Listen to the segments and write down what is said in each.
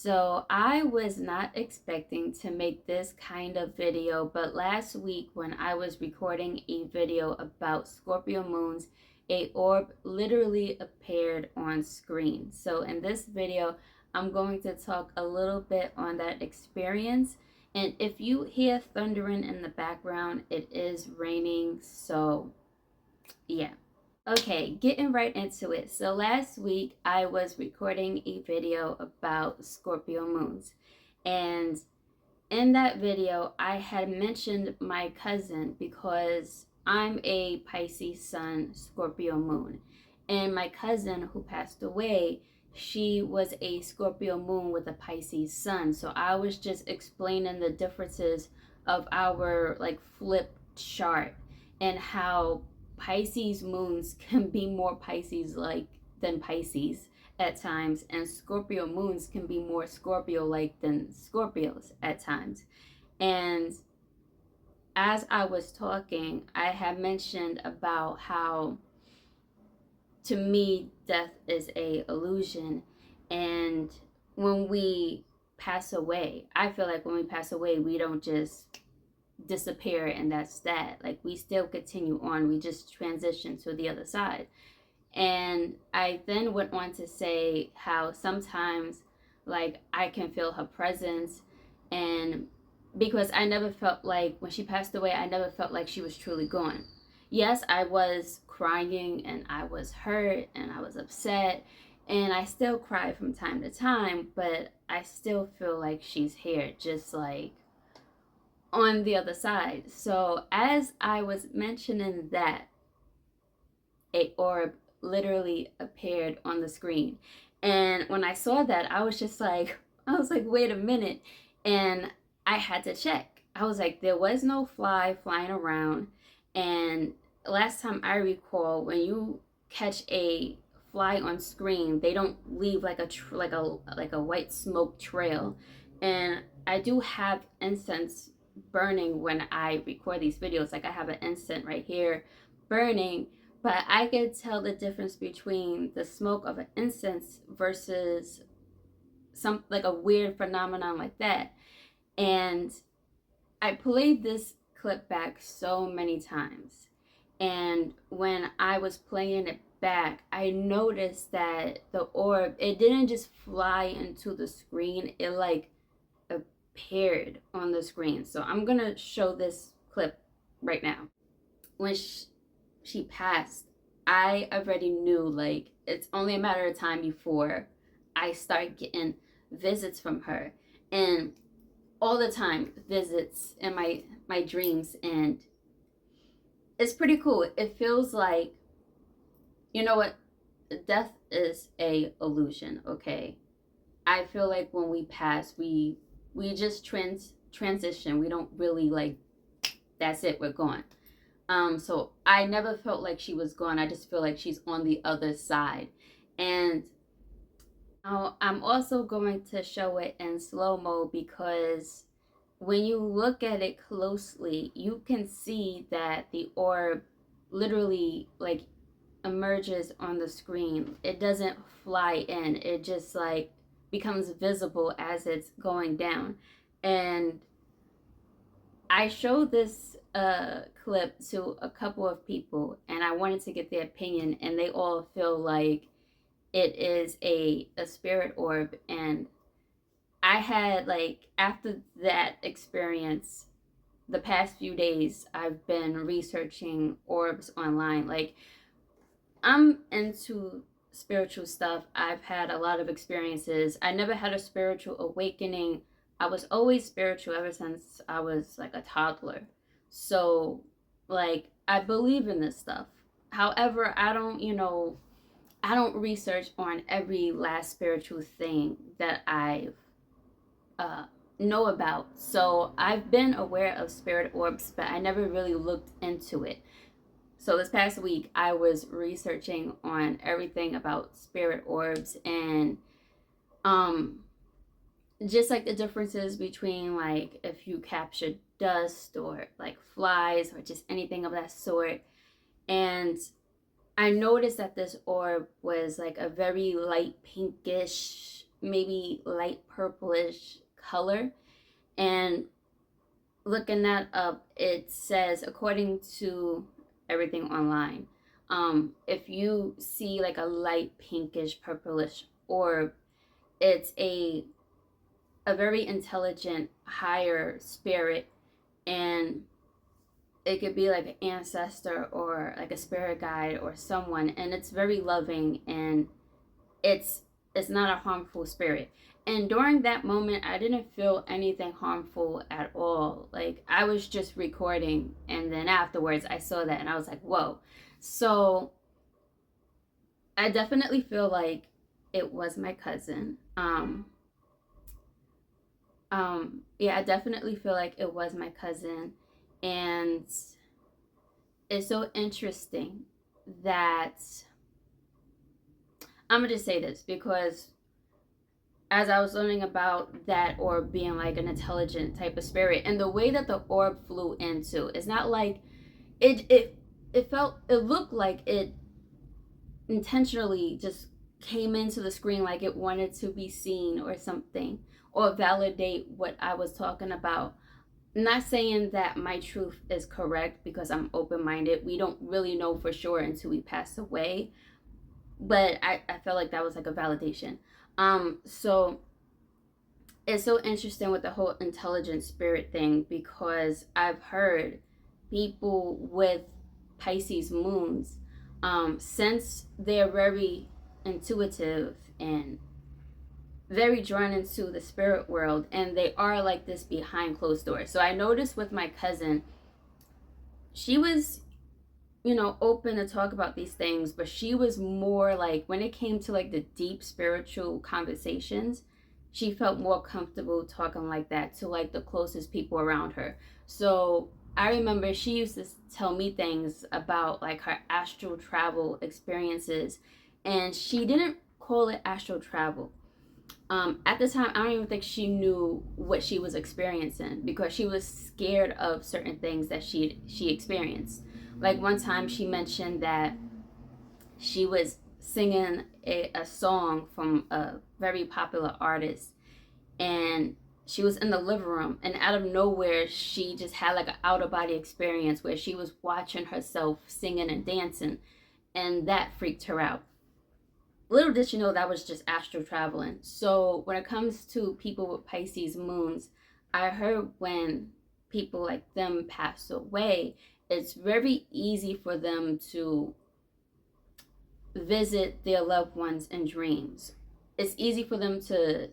So I was not expecting to make this kind of video, but last week when I was recording a video about Scorpio moons, a orb literally appeared on screen. So in this video, I'm going to talk a little bit on that experience. And if you hear thundering in the background, it is raining. So yeah. Okay, getting right into it. So last week I was recording a video about Scorpio moons. And in that video, I had mentioned my cousin because I'm a Pisces sun, Scorpio moon. And my cousin who passed away, she was a Scorpio moon with a Pisces sun. So I was just explaining the differences of our like flip chart and how Pisces moons can be more Pisces like than Pisces at times, and Scorpio moons can be more Scorpio like than Scorpios at times. And as I was talking, I had mentioned about how to me death is a illusion, and when we pass away, I feel like when we pass away, we don't just disappear and that's that. Like we still continue on, we just transition to the other side. And I then went on to say how sometimes, like, I can feel her presence. And because I never felt like when she passed away, I never felt like she was truly gone. Yes, I was crying and I was hurt and I was upset. And I still cry from time to time, but I still feel like she's here, just like on the other side. So, as I was mentioning that, a orb literally appeared on the screen. And when I saw that, I was like, wait a minute. And I had to check. I was like, there was no fly flying around. And last time I recall, when you catch a fly on screen, they don't leave like a white smoke trail. And I do have incense burning when I record these videos. Like I have an incense right here burning, but I could tell the difference between the smoke of an incense versus some like a weird phenomenon like that. And I played this clip back so many times. And when I was playing it back, I noticed that the orb, it didn't just fly into the screen, it like appeared on the screen. So I'm gonna show this clip right now. When she passed, I already knew like it's only a matter of time before I start getting visits from her. And all the time visits in my dreams, and it's pretty cool. It feels like, you know what, death is a illusion, okay? I feel like when we pass, we just transition. We don't really like, that's it, we're gone. So I never felt like she was gone. I just feel like she's on the other side. And now I'm also going to show it in slow mo because when you look at it closely, you can see that the orb literally like emerges on the screen. It doesn't fly in. It just like becomes visible as it's going down. And I showed this clip to a couple of people and I wanted to get their opinion, and they all feel like it is a spirit orb. And I had like, after that experience, the past few days, I've been researching orbs online. Like, I'm into spiritual stuff. I've had a lot of experiences. I never had a spiritual awakening. I was always spiritual ever since I was like a toddler. So, like, I believe in this stuff. However, I don't research on every last spiritual thing that I uh, know about. So, I've been aware of spirit orbs, but I never really looked into it. So this past week, I was researching on everything about spirit orbs, and um, just like the differences between like if you capture dust or like flies or just anything of that sort. And I noticed that this orb was like a very light pinkish, maybe light purplish color. And looking that up, it says, according to everything online, if you see like a light pinkish purplish orb, it's a very intelligent higher spirit, and it could be like an ancestor or like a spirit guide or someone, and it's very loving, and it's it's not a harmful spirit. And during that moment, I didn't feel anything harmful at all. Like, I was just recording, and then afterwards I saw that and I was like, whoa. So I definitely feel like it was my cousin. Yeah, I definitely feel like it was my cousin. And it's so interesting that I'm gonna just say this, because as I was learning about that orb being like an intelligent type of spirit, and the way that the orb flew into, it's not like it looked like it intentionally just came into the screen, like it wanted to be seen or something, or validate what I was talking about. I'm not saying that my truth is correct, because I'm open-minded. We don't really know for sure until we pass away. But I felt like that was like a validation. So it's so interesting with the whole intelligent spirit thing, because I've heard people with Pisces moons, since they're very intuitive and very drawn into the spirit world, and they are like this behind closed doors. So I noticed with my cousin, she was, open to talk about these things, but she was more like, when it came to like the deep spiritual conversations, she felt more comfortable talking like that to like the closest people around her. So I remember she used to tell me things about like her astral travel experiences, and she didn't call it astral travel. At the time, I don't even think she knew what she was experiencing, because she was scared of certain things that she experienced. Like, one time she mentioned that she was singing a song from a very popular artist, and she was in the living room, and out of nowhere she just had like an out of body experience where she was watching herself singing and dancing, and that freaked her out. Little did she know that was just astral traveling. So when it comes to people with Pisces moons, I heard when people like them pass away, it's very easy for them to visit their loved ones in dreams. It's easy for them to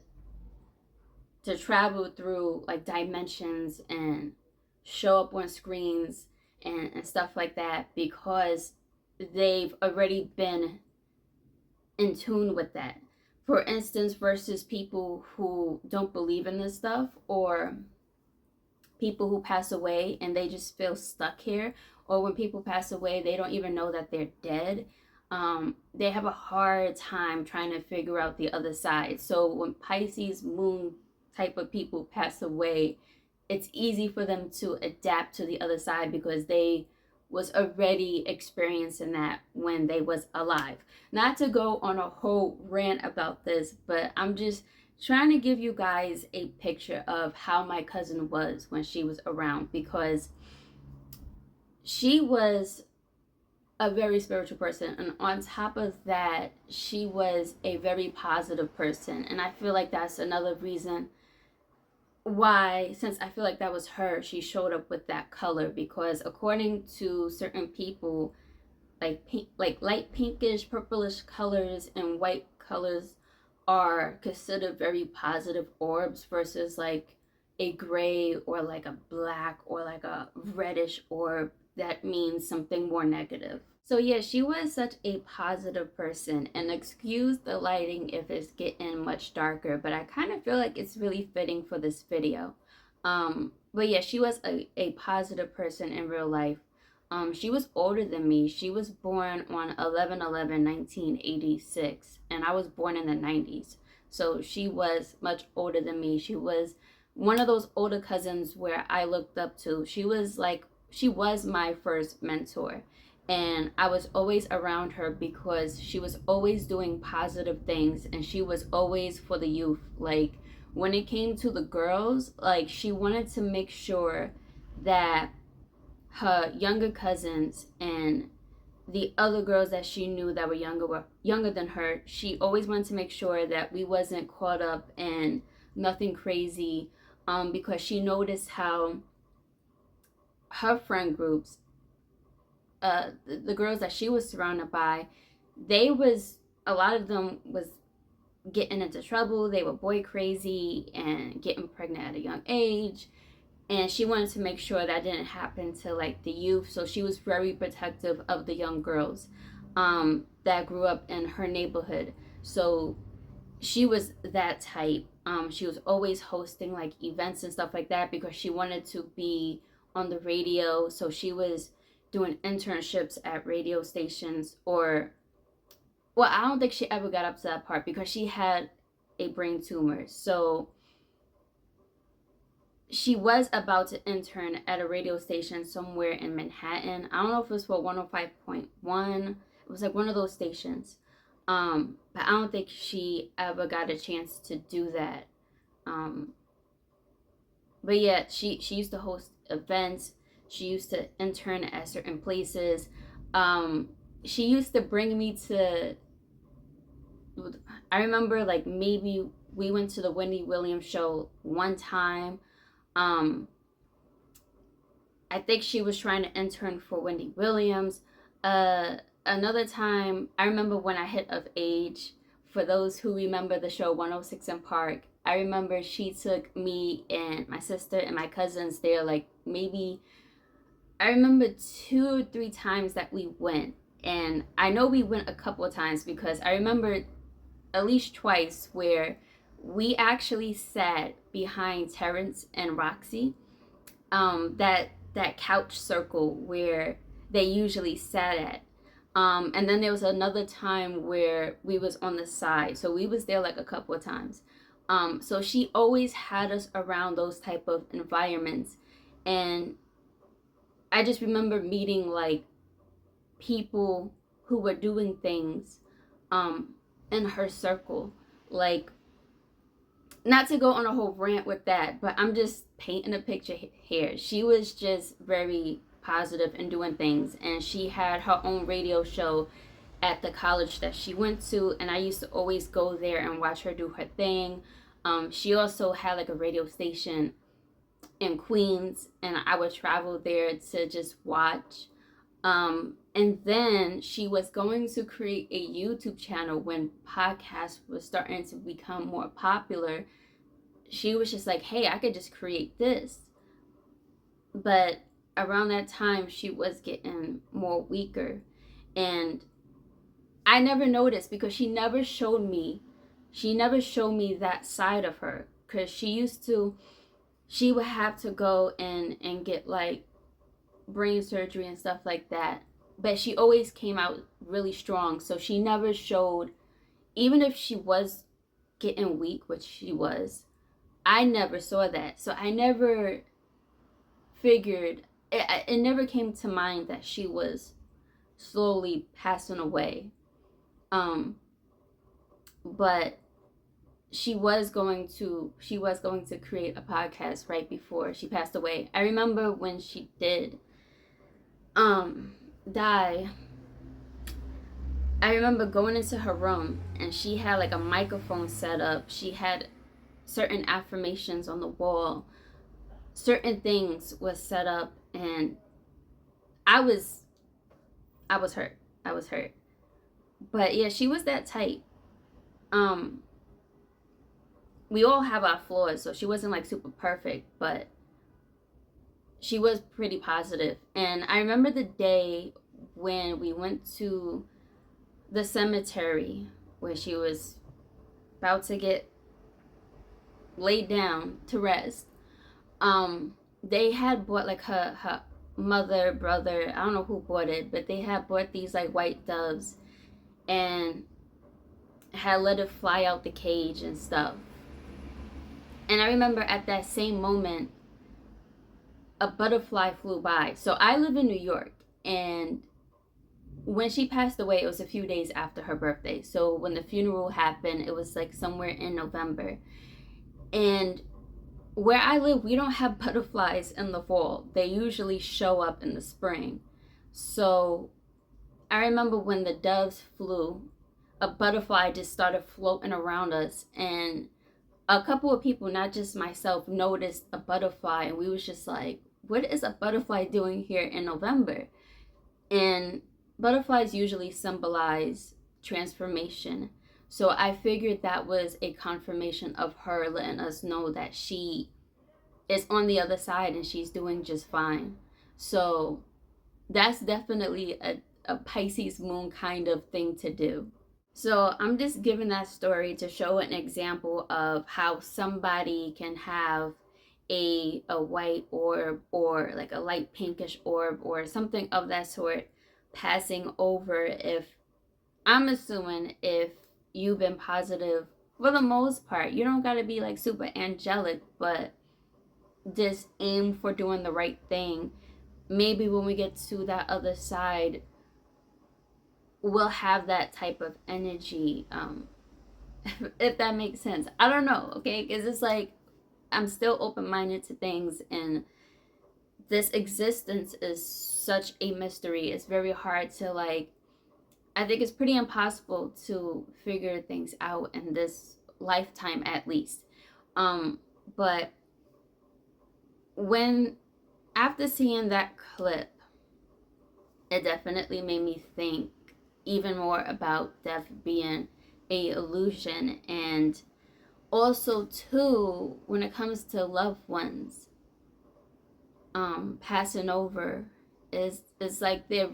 travel through like dimensions and show up on screens and stuff like that, because they've already been in tune with that. For instance, versus people who don't believe in this stuff, or people who pass away and they just feel stuck here, or when people pass away, they don't even know that they're dead. They have a hard time trying to figure out the other side. So when Pisces moon type of people pass away, it's easy for them to adapt to the other side, because they was already experiencing that when they was alive. Not to go on a whole rant about this, but I'm just trying to give you guys a picture of how my cousin was when she was around, because she was a very spiritual person, and on top of that, she was a very positive person. And I feel like that's another reason why, since I feel like that was her, she showed up with that color, because according to certain people, like pink, like light pinkish purplish colors and white colors are considered very positive orbs, versus like a gray or like a black or like a reddish orb that means something more negative. So yeah, she was such a positive person, and excuse the lighting if it's getting much darker, but I kind of feel like it's really fitting for this video. But yeah, she was a positive person in real life. She was older than me. She was born on 11/11/1986, and I was born in the 90s. So she was much older than me. She was one of those older cousins where I looked up to. She was my first mentor. And I was always around her because she was always doing positive things, and she was always for the youth. Like, when it came to the girls, like, she wanted to make sure that her younger cousins and the other girls that she knew that were younger than her, she always wanted to make sure that we wasn't caught up in nothing crazy, because she noticed how her friend groups, the girls that she was surrounded by, a lot of them was getting into trouble. They were boy crazy and getting pregnant at a young age, and she wanted to make sure that didn't happen to like the youth. So she was very protective of the young girls that grew up in her neighborhood. So she was that type. She was always hosting like events and stuff like that because she wanted to be on the radio. So she was doing internships at radio stations, or, well, I don't think she ever got up to that part because she had a brain tumor. So she was about to intern at a radio station somewhere in Manhattan. I don't know if it was for 105.1. It was like one of those stations. But I don't think she ever got a chance to do that. But yeah, she used to host events. She used to intern at certain places. She used to bring me to, I remember like maybe we went to the Wendy Williams show one time. I think she was trying to intern for Wendy Williams. Another time, I remember when I hit of age, for those who remember the show 106 in Park, I remember she took me and my sister and my cousins there, like maybe, I remember 2 or 3 times that we went. And I know we went a couple of times because I remember at least twice where we actually sat behind Terrence and Roxy, that couch circle where they usually sat at. And then there was another time where we was on the side, so we was there like a couple of times. So she always had us around those type of environments, and I just remember meeting like people who were doing things in her circle. Like, not to go on a whole rant with that, but I'm just painting a picture here. She was just very positive and doing things, and she had her own radio show at the college that she went to, and I used to always go there and watch her do her thing. She also had like a radio station in Queens, and I would travel there to just watch. And then she was going to create a YouTube channel when podcasts were starting to become more popular. She was just like, hey, I could just create this. But around that time, she was getting more weaker. And I never noticed because she never showed me that side of her. Because she would have to go and get like brain surgery and stuff like that. But she always came out really strong. So she never showed, even if she was getting weak, which she was, I never saw that. So I never figured, it never came to mind that she was slowly passing away. But she was going to create a podcast right before she passed away. I remember when she did die, I remember going into her room and she had like a microphone set up. She had certain affirmations on the wall. Certain things was set up, and I was hurt. I was hurt. But yeah, she was that type. We all have our flaws, so she wasn't like super perfect, but she was pretty positive. And I remember the day when we went to the cemetery where she was about to get laid down to rest. They had bought like her mother, brother, I don't know who bought it, but they had bought these like white doves and had let it fly out the cage and stuff. And I remember at that same moment, a butterfly flew by. So I live in New York, and when she passed away, it was a few days after her birthday. So when the funeral happened, it was like somewhere in November. And where I live, we don't have butterflies in the fall. They usually show up in the spring. So I remember when the doves flew, a butterfly just started floating around us, and a couple of people, not just myself, noticed a butterfly, and we was just like, what is a butterfly doing here in November? And butterflies usually symbolize transformation. So I figured that was a confirmation of her letting us know that she is on the other side and she's doing just fine. So that's definitely a Pisces moon kind of thing to do. So I'm just giving that story to show an example of how somebody can have a white orb or like a light pinkish orb or something of that sort passing over. If I'm assuming if you've been positive for the most part, you don't got to be like super angelic, but just aim for doing the right thing. Maybe when we get to that other side, we'll have that type of energy, if that makes sense. I don't know, okay? Because it's like I'm still open-minded to things, and this existence is such a mystery. It's very hard to like, I think it's pretty impossible to figure things out in this lifetime at least. But when after seeing that clip, it definitely made me think even more about death being a illusion, and also too when it comes to loved ones passing over, is like they're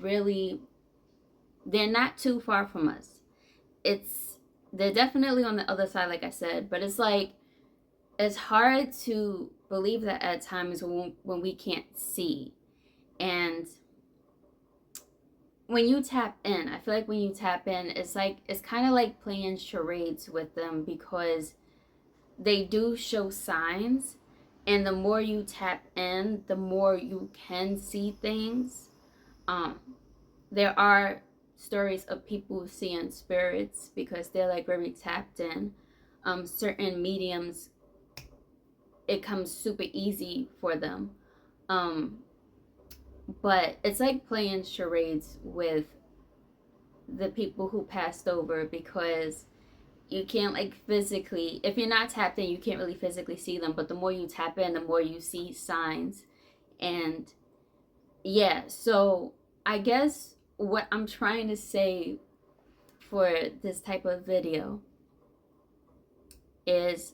not too far from us. They're definitely on the other side, like I said, but it's like it's hard to believe that at times when we can't see. And when you tap in, I feel like when you tap in, it's kind of like playing charades with them, because they do show signs, and the more you tap in, the more you can see things. There are stories of people seeing spirits because they're like very tapped in. Certain mediums, it comes super easy for them. But it's like playing charades with the people who passed over, because you can't like physically, if you're not tapped in, you can't really physically see them, but the more you tap in, the more you see signs. And yeah, so I guess what I'm trying to say for this type of video is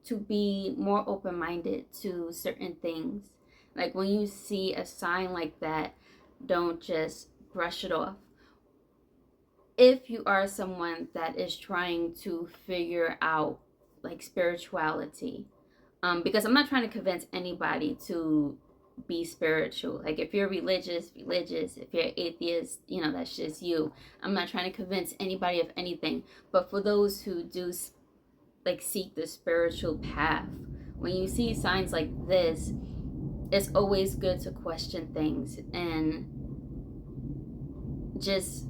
to be more open-minded to certain things. Like when you see a sign like that, don't just brush it off. If you are someone that is trying to figure out like spirituality, because I'm not trying to convince anybody to be spiritual. Like if you're religious, if you're atheist, that's just you. I'm not trying to convince anybody of anything. But for those who do like seek the spiritual path, when you see signs like this, it's always good to question things and just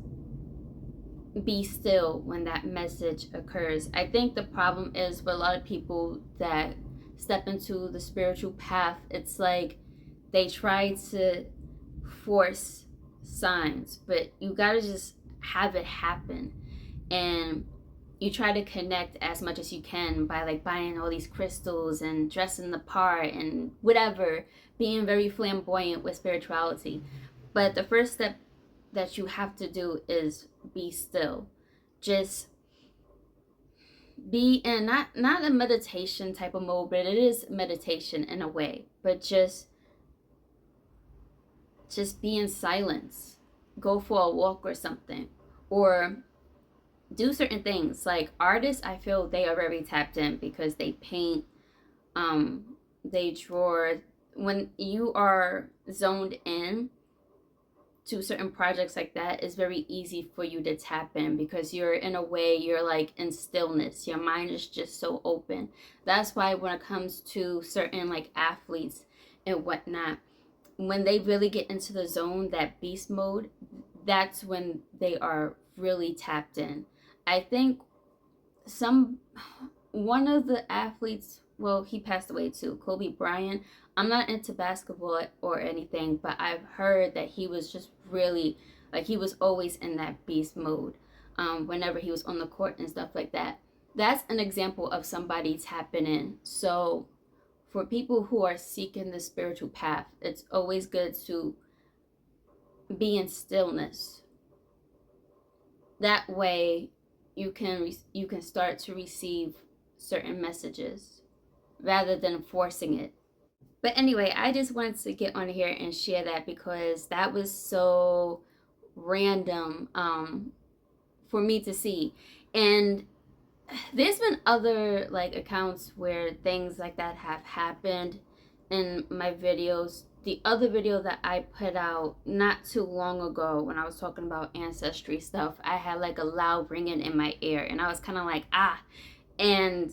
be still when that message occurs. I think the problem is with a lot of people that step into the spiritual path, it's like they try to force signs, but you gotta just have it happen. And you try to connect as much as you can by like buying all these crystals and dressing the part and whatever, being very flamboyant with spirituality. But the first step that you have to do is be still. Just be in not a meditation type of mode, but it is meditation in a way. But just be in silence. Go for a walk or something, or do certain things. Like artists, I feel they are very tapped in because they paint, they draw. When you are zoned in to certain projects like that, it's very easy for you to tap in, because you're in a way, you're like in stillness, your mind is just so open. That's why when it comes to certain like athletes and whatnot, when they really get into the zone, that beast mode, that's when they are really tapped in. I think one of the athletes, well, he passed away too, Kobe Bryant. I'm not into basketball or anything, but I've heard that he was just really, like, he was always in that beast mode whenever he was on the court and stuff like that. That's an example of somebody tapping in. So for people who are seeking the spiritual path, it's always good to be in stillness. That way you can start to receive certain messages rather than forcing it. But anyway, I just wanted to get on here and share that because that was so random for me to see. And there's been other like accounts where things like that have happened in my videos. The other video that I put out not too long ago when I was talking about ancestry stuff, I had like a loud ringing in my ear and I was kind of like, ah. And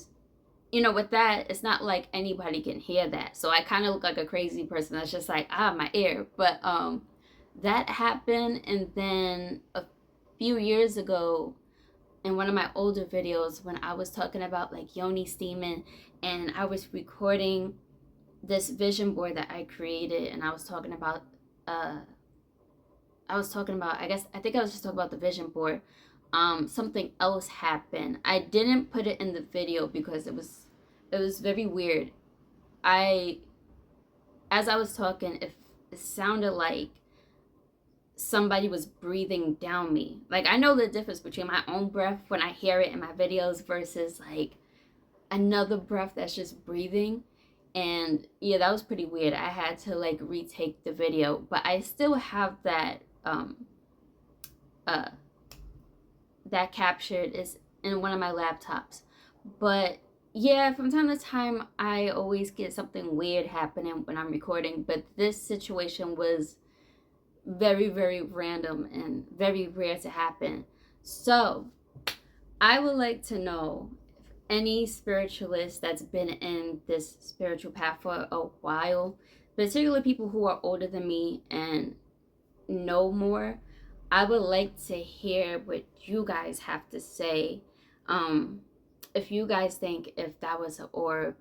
you know, with that, it's not like anybody can hear that. So I kind of look like a crazy person that's just like, ah, my ear. But that happened. And then a few years ago, in one of my older videos, when I was talking about like yoni steaming, and I was recording this vision board that I created, and I was talking about I think I was just talking about the vision board. Something else happened. I didn't put it in the video because it was very weird. As I was talking, it sounded like somebody was breathing down me. Like, I know the difference between my own breath when I hear it in my videos versus like another breath that's just breathing. And yeah, that was pretty weird. I had to like retake the video, but I still have that uh that captured is in one of my laptops. But yeah, from time to time I always get something weird happening when I'm recording, but this situation was very, very random and very rare to happen. So I would like to know if any spiritualist that's been in this spiritual path for a while, particularly people who are older than me and know more, I would like to hear what you guys have to say. If you guys think if that was an orb,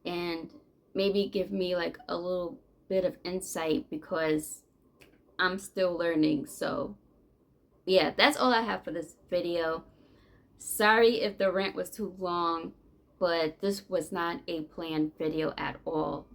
and maybe give me like a little bit of insight because I'm still learning. So yeah, that's all I have for this video. Sorry if the rant was too long, but this was not a planned video at all.